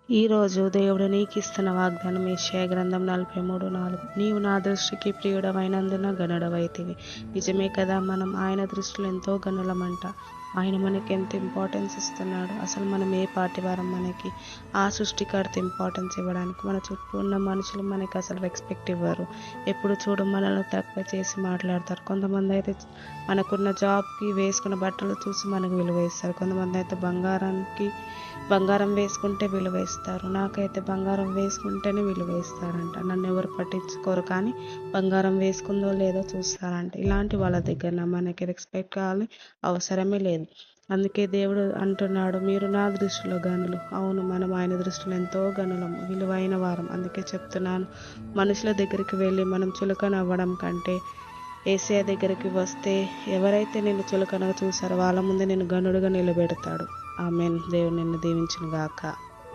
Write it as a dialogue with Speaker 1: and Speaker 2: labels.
Speaker 1: ఈరోజు దేవుడు నీకిస్తున్న వాగ్దానం యెషయా గ్రంథం 43:4. నీవు నా దృష్టికి ప్రియుడవైనందున గనుడవైతివి. నిజమే కదా, మనం ఆయన దృష్టిలో ఎంతో గనులమంట. ఆయన మనకి ఎంత ఇంపార్టెన్స్ ఇస్తున్నాడు. అసలు మనం ఏ పార్టీ వారం, మనకి ఆ సృష్టికర్త ఇంపార్టెన్స్ ఇవ్వడానికి. మన చుట్టూ ఉన్న మనుషులు మనకి అసలు రెస్పెక్ట్ ఇవ్వరు. ఎప్పుడు చూడు మనల్ని తక్కువ చేసి మాట్లాడతారు. కొంతమంది అయితే మనకున్న జాబ్కి, వేసుకున్న బట్టలు చూసి మనకు విలువ ఇస్తారు. కొంతమంది అయితే బంగారం వేసుకుంటే విలువ ఇస్తారు. నాకైతే బంగారం వేసుకుంటేనే విలువ ఇస్తారంట. నన్ను ఎవరు పట్టించుకోరు, కానీ బంగారం వేసుకుందో లేదో చూస్తారంట. ఇలాంటి వాళ్ళ దగ్గర మనకి రెస్పెక్ట్ కావాలి, అవసరమే లేదు. అందుకే దేవుడు అంటున్నాడు, మీరు నా దృష్టిలో గనులు. అవును, మనం ఆయన దృష్టిలో ఎంతో గనులం, విలువైన వారం. అందుకే చెప్తున్నాను, మనుషుల దగ్గరికి వెళ్ళి మనం చులకన అవ్వడం కంటే యేసయ్య దగ్గరికి వస్తే ఎవరైతే నిన్ను చులకనగా చూసారో వాళ్ళ ముందు నేను గనుడుగా నిలబెడతాడు. ఆమేన్. దేవుడు నిన్ను దీవించును గాక.